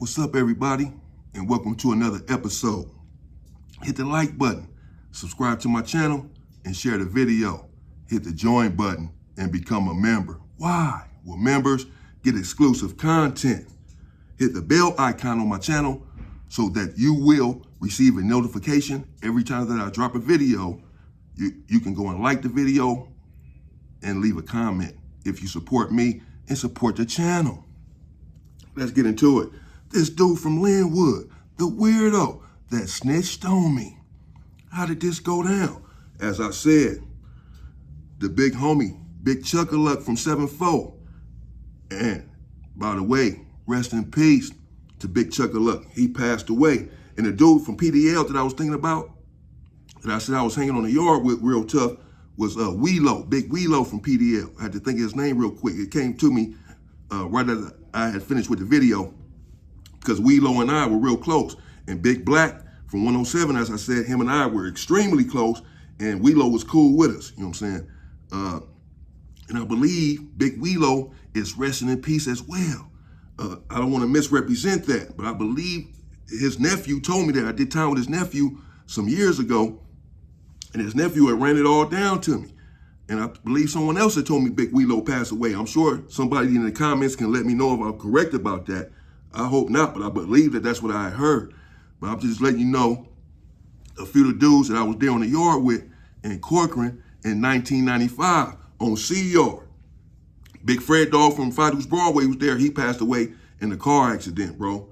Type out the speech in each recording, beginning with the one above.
What's up, everybody, and welcome to another episode. Hit the like button, subscribe to my channel, and share the video. Hit the join button and become a member. Why? Well, members get exclusive content. Hit the bell icon on my channel so that you will receive a notification every time that I drop a video. You can go and like the video and leave a comment if you support me and support the channel. Let's get into it. This dude from Linwood, the weirdo that snitched on me. How did this go down? As I said, the big homie, Big Chuck-a-Luck from 7-4. And by the way, rest in peace to Big Chuck-a-Luck. He passed away. And the dude from PDL that I was thinking about, that I said I was hanging on the yard with real tough, was Weirdo, Big Weirdo from PDL. I had to think of his name real quick. It came to me right as I had finished with the video, because Weirdo and I were real close. And Big Black from 107, as I said, him and I were extremely close, and Weirdo was cool with us, you know what I'm saying? And I believe Big Weirdo is resting in peace as well. I don't want to misrepresent that, but I believe his nephew told me that. I did time with his nephew some years ago, and his nephew had ran it all down to me. And I believe someone else had told me Big Weirdo passed away. I'm sure somebody in the comments can let me know if I'm correct about that. I hope not, but I believe that that's what I heard. But I'm just letting you know a few of the dudes that I was there on the yard with in Corcoran in 1995 on C Yard. Big Fred Dog from Fidus Broadway was there. He passed away in a car accident, bro.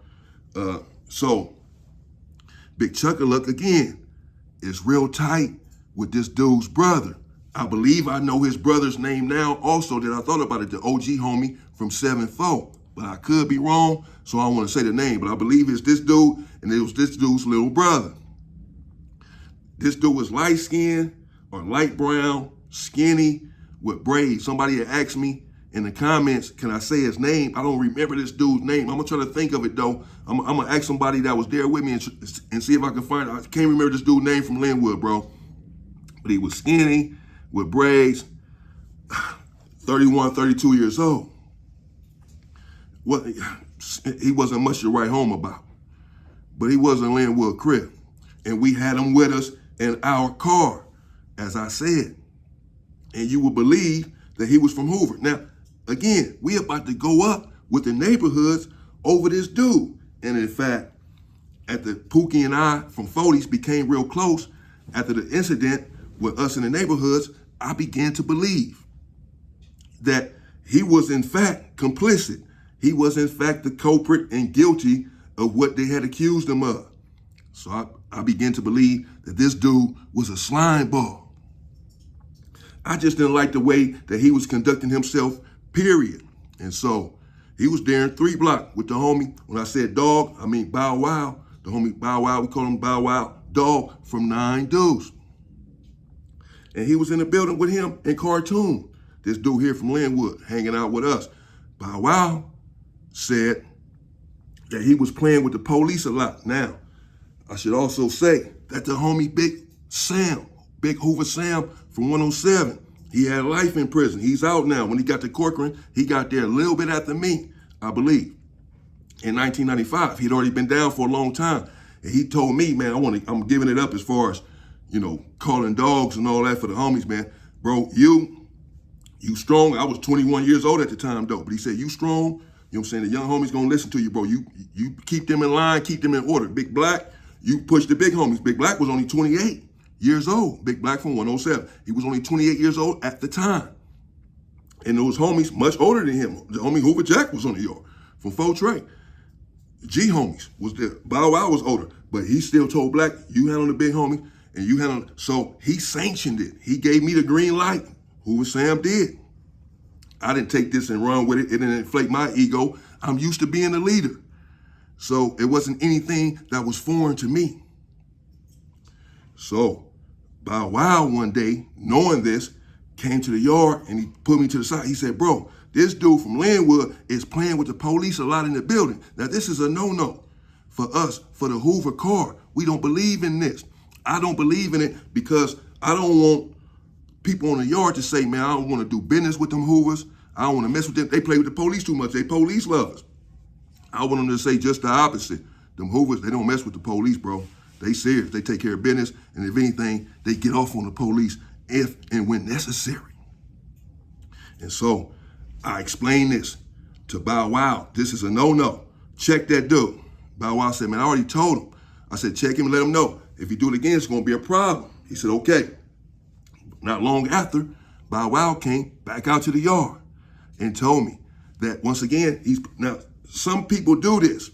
So Big Chuck-a-Luck again is real tight with this dude's brother. I believe I know his brother's name now also, that I thought about it, the OG homie from 7-4. But I could be wrong, so I don't want to say the name. But I believe it's this dude, and it was this dude's little brother. This dude was light-skinned or light brown, skinny, with braids. Somebody had asked me in the comments, can I say his name? I don't remember this dude's name. I'm going to try to think of it, though. I'm going to ask somebody that was there with me and see if I can find it. I can't remember this dude's name from Linwood, bro. But he was skinny, with braids, 31, 32 years old. Well, he wasn't much to write home about, but he was in Linwood crib, and we had him with us in our car, as I said, and you will believe that he was from Hoover. Now, again, we about to go up with the neighborhoods over this dude, and in fact, after Pookie and I from 40s became real close after the incident with us in the neighborhoods, I began to believe that he was in fact complicit. He was in fact the culprit and guilty of what they had accused him of. So I began to believe that this dude was a slime ball. I just didn't like the way that he was conducting himself, period. And so he was there in 3 Block with the homie. When I said dog, I mean Bow Wow. The homie Bow Wow, we call him Bow Wow, dog from 9 Deuce. And he was in the building with him in Cartoon. This dude here from Linwood hanging out with us. Bow Wow said that he was playing with the police a lot. Now, I should also say that the homie Big Sam, Big Hoover Sam from 107, he had life in prison. He's out now. When he got to Corcoran, he got there a little bit after me, I believe, in 1995. He'd already been down for a long time. And he told me, man, I'm giving it up as far as, you know, calling dogs and all that for the homies, man. Bro, you strong. I was 21 years old at the time, though. But he said, you strong. You know what I'm saying? The young homies gonna listen to you, bro. You keep them in line, keep them in order. Big Black, you push the big homies. Big Black was only 28 years old. Big Black from 107. He was only 28 years old at the time. And those homies much older than him. The homie Hoover Jack was on the yard from 4 Trey. G homies was there. Bow Wow was older, but he still told Black, you handle the big homie, and you handle. So he sanctioned it. He gave me the green light. Hoover Sam did. I didn't take this and run with it. It didn't inflate my ego. I'm used to being a leader. So it wasn't anything that was foreign to me. So Bow Wow one day, knowing this, came to the yard and he put me to the side. He said, bro, this dude from Linwood is playing with the police a lot in the building. Now this is a no-no for us, for the Hoover car. We don't believe in this. I don't believe in it because I don't want people on the yard to say, man, I don't want to do business with them Hoovers. I don't want to mess with them. They play with the police too much. They police lovers. I want them to say just the opposite. Them Hoovers, they don't mess with the police, bro. They serious. They take care of business. And if anything, they get off on the police if and when necessary. And so I explained this to Bow Wow. This is a no-no. Check that dude. Bow Wow said, man, I already told him. I said, check him and let him know. If he do it again, it's going to be a problem. He said, okay. Not long after, Bow Wow came back out to the yard and told me that once again, now some people do this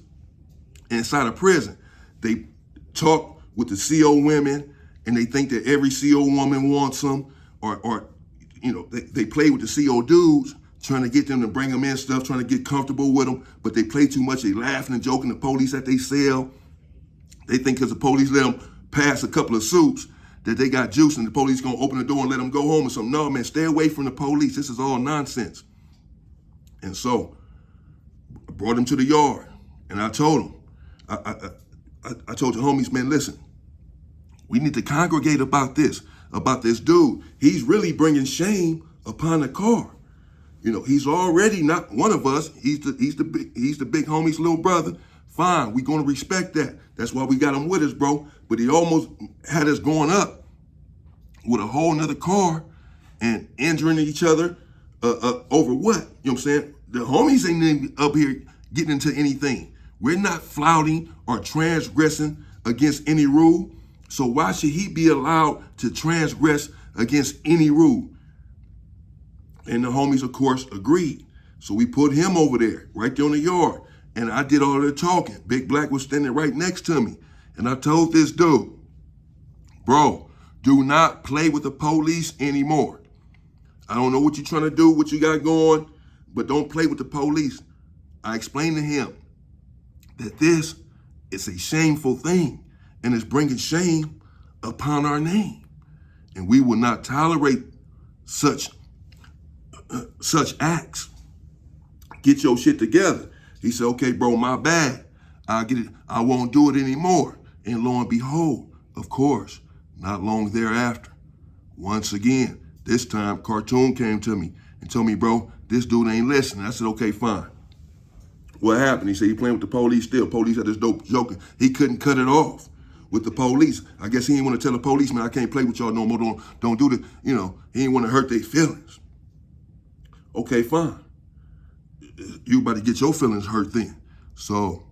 inside of prison. They talk with the CO women and they think that every CO woman wants them, or you know, they play with the CO dudes, trying to get them to bring them in stuff, trying to get comfortable with them, but they play too much. They laughing and joking the police at they cell. They think because the police let them pass a couple of soups that they got juice and the police gonna open the door and let them go home or something. No, man, stay away from the police. This is all nonsense. And so I brought him to the yard and I told him, I told the homies, man, listen, we need to congregate about this dude. He's really bringing shame upon the car. You know, he's already not one of us. He's the big homie's little brother. Fine, we gonna respect that. That's why we got him with us, bro. But he almost had us going up with a whole nother car and injuring each other over what? You know what I'm saying? The homies ain't even up here getting into anything. We're not flouting or transgressing against any rule. So why should he be allowed to transgress against any rule? And the homies, of course, agreed. So we put him over there, right there on the yard. And I did all the talking. Big Black was standing right next to me. And I told this dude, bro, do not play with the police anymore. I don't know what you're trying to do, what you got going, but don't play with the police. I explained to him that this is a shameful thing and it's bringing shame upon our name. And we will not tolerate such acts. Get your shit together. He said, okay, bro, my bad. I'll get it. I won't do it anymore. And lo and behold, of course, not long thereafter, once again, this time Cartoon came to me and told me, bro, this dude ain't listening. I said, okay, fine. What happened? He said he playing with the police still. Police had this dope joking. He couldn't cut it off with the police. I guess he didn't want to tell the policeman, I can't play with y'all no more. Don't do this. You know, he didn't want to hurt their feelings. Okay, fine. You about to get your feelings hurt then. So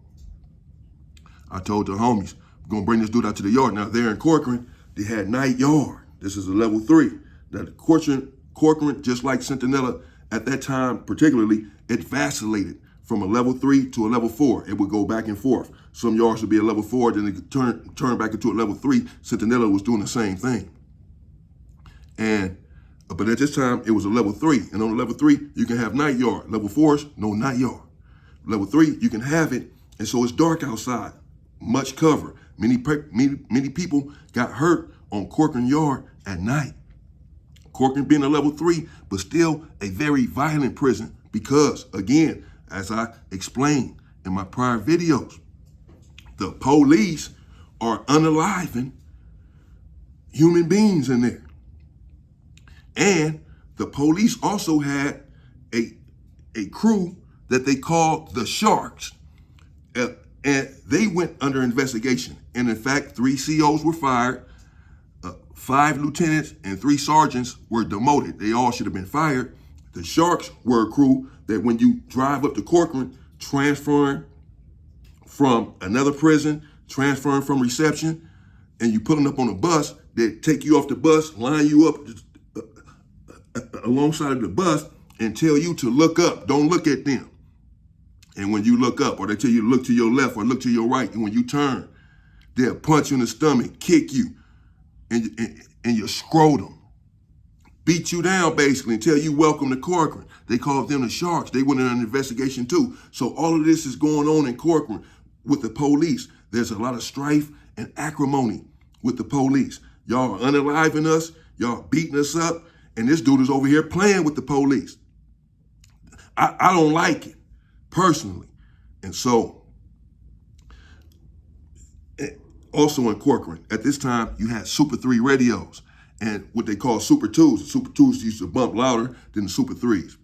I told the homies, we're going to bring this dude out to the yard. Now, there in Corcoran, they had night yard. This is a level 3. Now, Corcoran, just like Centinela at that time particularly, it vacillated from a level 3 to a level 4. It would go back and forth. Some yards would be a level 4, then it could turn back into a level 3. Centinela was doing the same thing. But at this time, it was a level 3. And on a level 3, you can have night yard. Level 4s, no night yard. Level 3, you can have it, and so it's dark outside. Much cover. Many people got hurt on Corcoran Yard at night. Corcoran being a level 3, but still a very violent prison because, again, as I explained in my prior videos, the police are unaliving human beings in there. And the police also had a crew that they called the Sharks. And they went under investigation. And in fact, 3 COs were fired, 5 lieutenants and 3 sergeants were demoted. They all should have been fired. The Sharks were a crew that when you drive up to Corcoran, transferring from another prison, transferring from reception, and you pulling up on a bus, they take you off the bus, line you up alongside of the bus and tell you to look up. Don't look at them. And when you look up, or they tell you to look to your left or look to your right, and when you turn, they'll punch you in the stomach, kick you, and your scrotum, beat you down basically, and tell you welcome to Corcoran. They called them the Sharks. They went in an investigation too. So all of this is going on in Corcoran with the police. There's a lot of strife and acrimony with the police. Y'all are unaliving us. Y'all beating us up. And this dude is over here playing with the police. I don't like it, personally. And so, also in Corcoran, at this time, you had Super 3 radios and what they call Super 2s. The Super 2s used to bump louder than the Super 3s.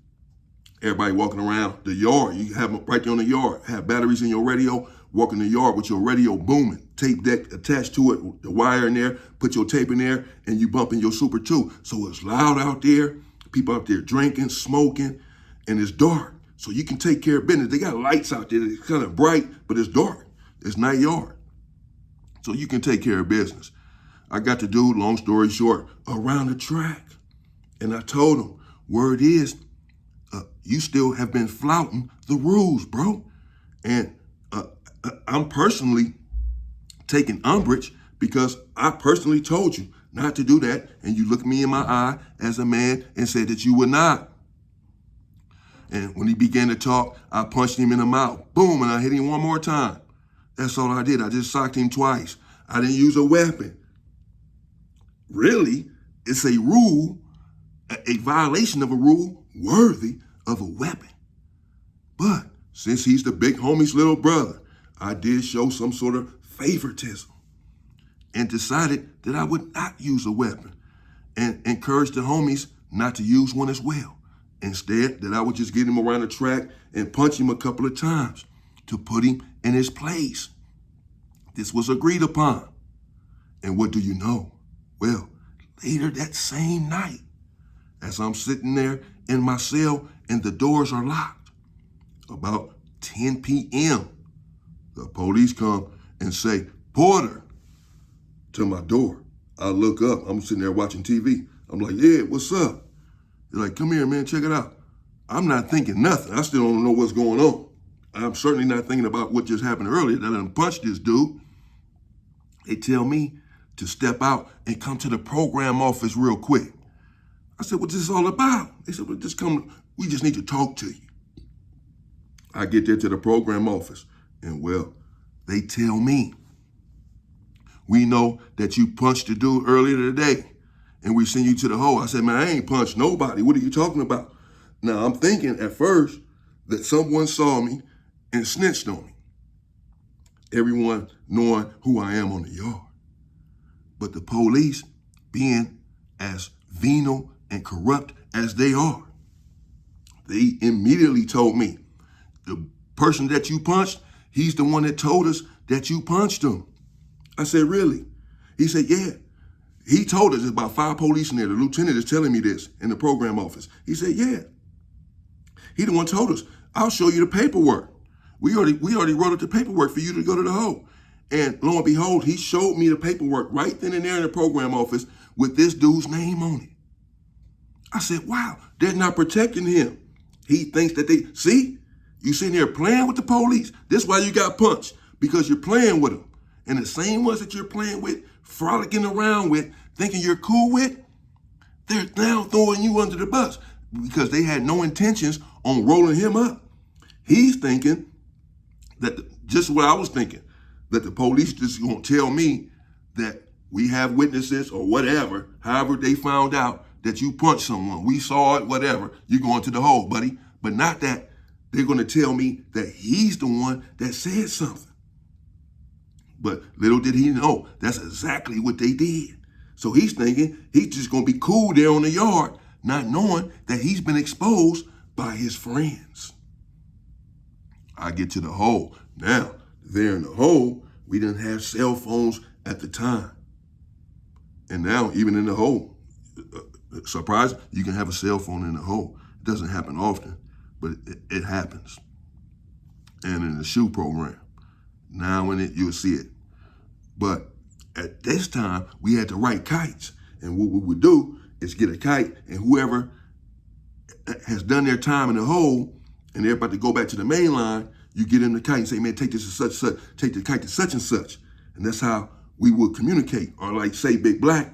Everybody walking around the yard. You have them right there on the yard. Have batteries in your radio. Walk in the yard with your radio booming. Tape deck attached to it, the wire in there. Put your tape in there, and you bumping your Super 2. So it's loud out there. People out there drinking, smoking, and it's dark. So you can take care of business. They got lights out there. It's kind of bright, but it's dark. It's night yard. So you can take care of business. I got the dude, long story short, around the track. And I told him, word is, you still have been flouting the rules, bro. And I'm personally taking umbrage because I personally told you not to do that. And you looked me in my eye as a man and said that you would not. And when he began to talk, I punched him in the mouth. Boom, and I hit him one more time. That's all I did. I just socked him twice. I didn't use a weapon. Really, it's a rule, a violation of a rule worthy of a weapon. But since he's the big homie's little brother, I did show some sort of favoritism and decided that I would not use a weapon and encourage the homies not to use one as well. Instead, that I would just get him around the track and punch him a couple of times to put him in his place. This was agreed upon. And what do you know? Well, later that same night, as I'm sitting there in my cell and the doors are locked, about 10 p.m., the police come and say, Porter, to my door. I look up. I'm sitting there watching TV. I'm like, yeah, what's up? They're like, come here, man, check it out. I'm not thinking nothing. I still don't know what's going on. I'm certainly not thinking about what just happened earlier, that I done punched this dude. They tell me to step out and come to the program office real quick. I said, what's this all about? They said, well, just come, we just need to talk to you. I get there to the program office, and well, they tell me, we know that you punched the dude earlier today, and we send you to the hole. I said, man, I ain't punched nobody. What are you talking about? Now, I'm thinking at first that someone saw me and snitched on me. Everyone knowing who I am on the yard. But the police, being as venal and corrupt as they are, they immediately told me, the person that you punched, he's the one that told us that you punched him. I said, really? He said, yeah. He told us, there's about 5 police in there. The lieutenant is telling me this in the program office. He said, yeah. He the one told us, I'll show you the paperwork. We already wrote up the paperwork for you to go to the hole. And lo and behold, he showed me the paperwork right then and there in the program office with this dude's name on it. I said, wow, they're not protecting him. He thinks that they, see, you sitting there playing with the police. This is why you got punched, because you're playing with them. And the same ones that you're playing with, frolicking around with, thinking you're cool with, they're now throwing you under the bus because they had no intentions on rolling him up. He's thinking that, just what I was thinking, that the police just gonna tell me that we have witnesses or whatever, however they found out that you punched someone. We saw it, whatever, you're going to the hole, buddy. But not that they're gonna tell me that he's the one that said something. But little did he know, that's exactly what they did. So he's thinking he's just gonna be cool there on the yard, not knowing that he's been exposed by his friends. I get to the hole. Now, there in the hole, we didn't have cell phones at the time. And now, even in the hole, surprise, you can have a cell phone in the hole. It doesn't happen often, but it happens. And in the shoe program, now in it, you'll see it. But at this time, we had to write kites. And what we would do is get a kite, and whoever has done their time in the hole, and they're about to go back to the main line, you get in the kite and say, man, take this to such, take the kite to such and such. And that's how we would communicate. Or like say Big Black,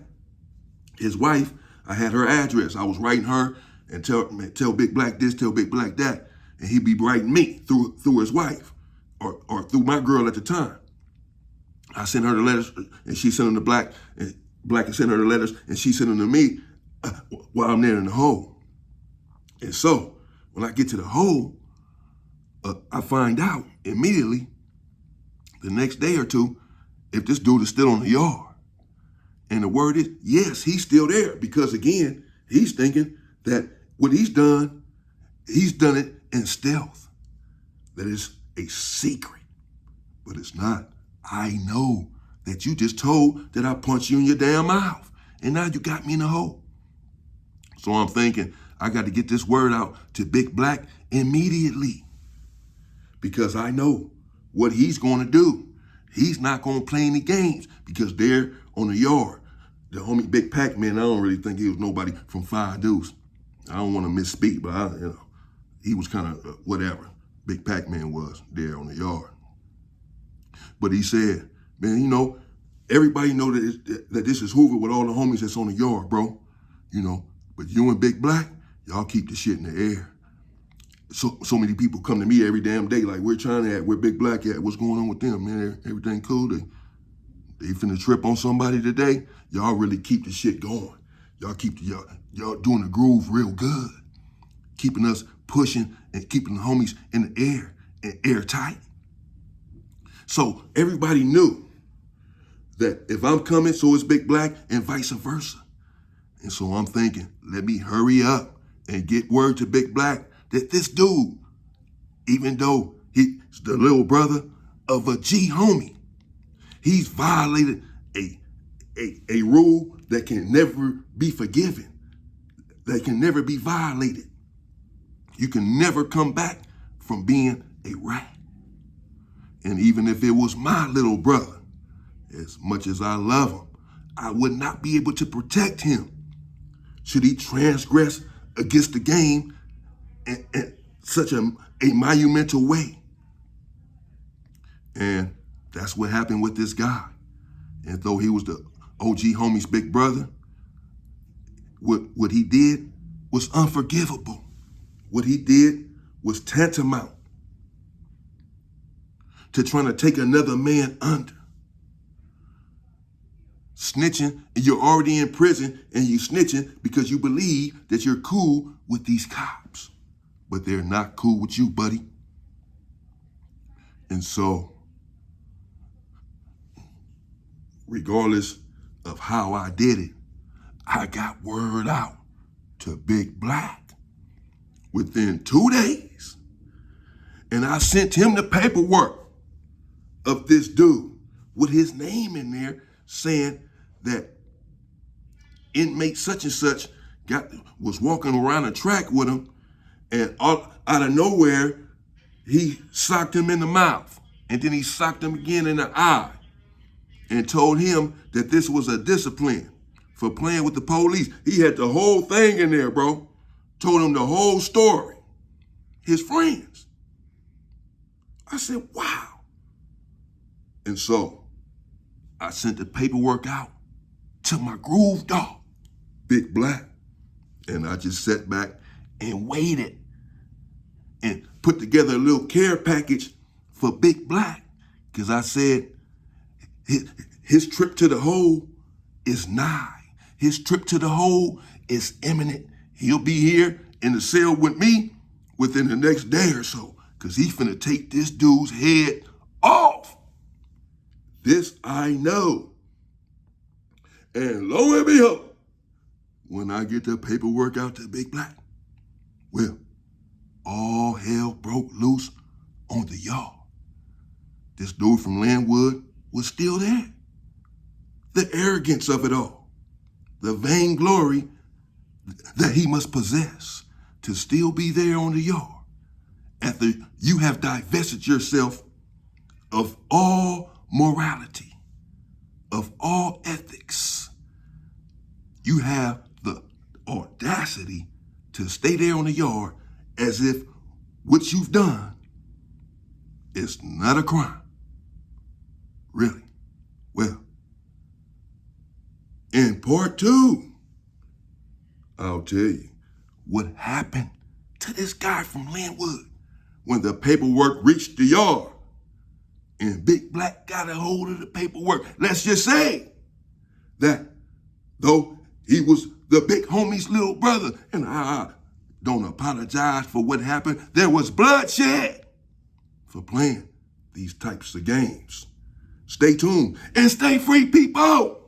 his wife, I had her address. I was writing her and tell Big Black this, tell Big Black that. And he'd be writing me through his wife or through my girl at the time. I sent her the letters and she sent them to Black, and Black sent her the letters and she sent them to me while I'm there in the hole. And so when I get to the hole, I find out immediately the next day or two if this dude is still on the yard. And the word is, yes, he's still there because, again, he's thinking that what he's done he's done it in stealth. That is a secret, but it's not. I know that you just told that I punched you in your damn mouth, and now you got me in a hole. So I'm thinking I got to get this word out to Big Black immediately, because I know what he's going to do. He's not going to play any games, because they're on the yard. The homie Big Pac-Man, I don't really think he was nobody from Five Deuce. I don't want to misspeak, but he was kind of whatever. Big Pac-Man was there on the yard. But he said, man, everybody know that this is Hoover with all the homies that's on the yard, bro. But you and Big Black, y'all keep the shit in the air. So many people come to me every damn day like, where China at, where Big Black at, what's going on with them, man? Everything cool? They finna trip on somebody today? Y'all really keep the shit going. Y'all y'all doing the groove real good. Keeping us pushing and keeping the homies in the air and airtight. So everybody knew that if I'm coming, so is Big Black, and vice versa. And so I'm thinking, let me hurry up and get word to Big Black that this dude, even though he's the little brother of a G homie, he's violated a rule that can never be forgiven, that can never be violated. You can never come back from being a rat. And even if it was my little brother, as much as I love him, I would not be able to protect him should he transgress against the game in such a monumental way. And that's what happened with this guy. And though he was the OG homie's big brother, what he did was unforgivable. What he did was tantamount to trying to take another man under. Snitching, and you're already in prison, and you snitching because you believe that you're cool with these cops. But they're not cool with you, buddy. And so, regardless of how I did it, I got word out to Big Black within 2 days. And I sent him the paperwork of this dude with his name in there saying that inmate such and such was walking around a track with him, and out of nowhere, he socked him in the mouth, and then he socked him again in the eye, and told him that this was a discipline for playing with the police. He had the whole thing in there, bro. Told him the whole story. His friends. I said, wow. And so I sent the paperwork out to my groove dog, Big Black. And I just sat back and waited and put together a little care package for Big Black. Because I said, his trip to the hole is nigh. His trip to the hole is imminent. He'll be here in the cell with me within the next day or so, because he's finna take this dude's head off. This I know. And lo and behold, when I get the paperwork out to Big Black, well, all hell broke loose on the yard. This dude from Linwood was still there. The arrogance of it all, the vainglory that he must possess to still be there on the yard after you have divested yourself of all morality, of all ethics. You have the audacity to stay there on the yard as if what you've done is not a crime. Really? Well, in part 2, I'll tell you what happened to this guy from Linwood when the paperwork reached the yard and Big Black got a hold of the paperwork. Let's just say that though he was the big homie's little brother, and I don't apologize for what happened, there was bloodshed for playing these types of games. Stay tuned and stay free, people.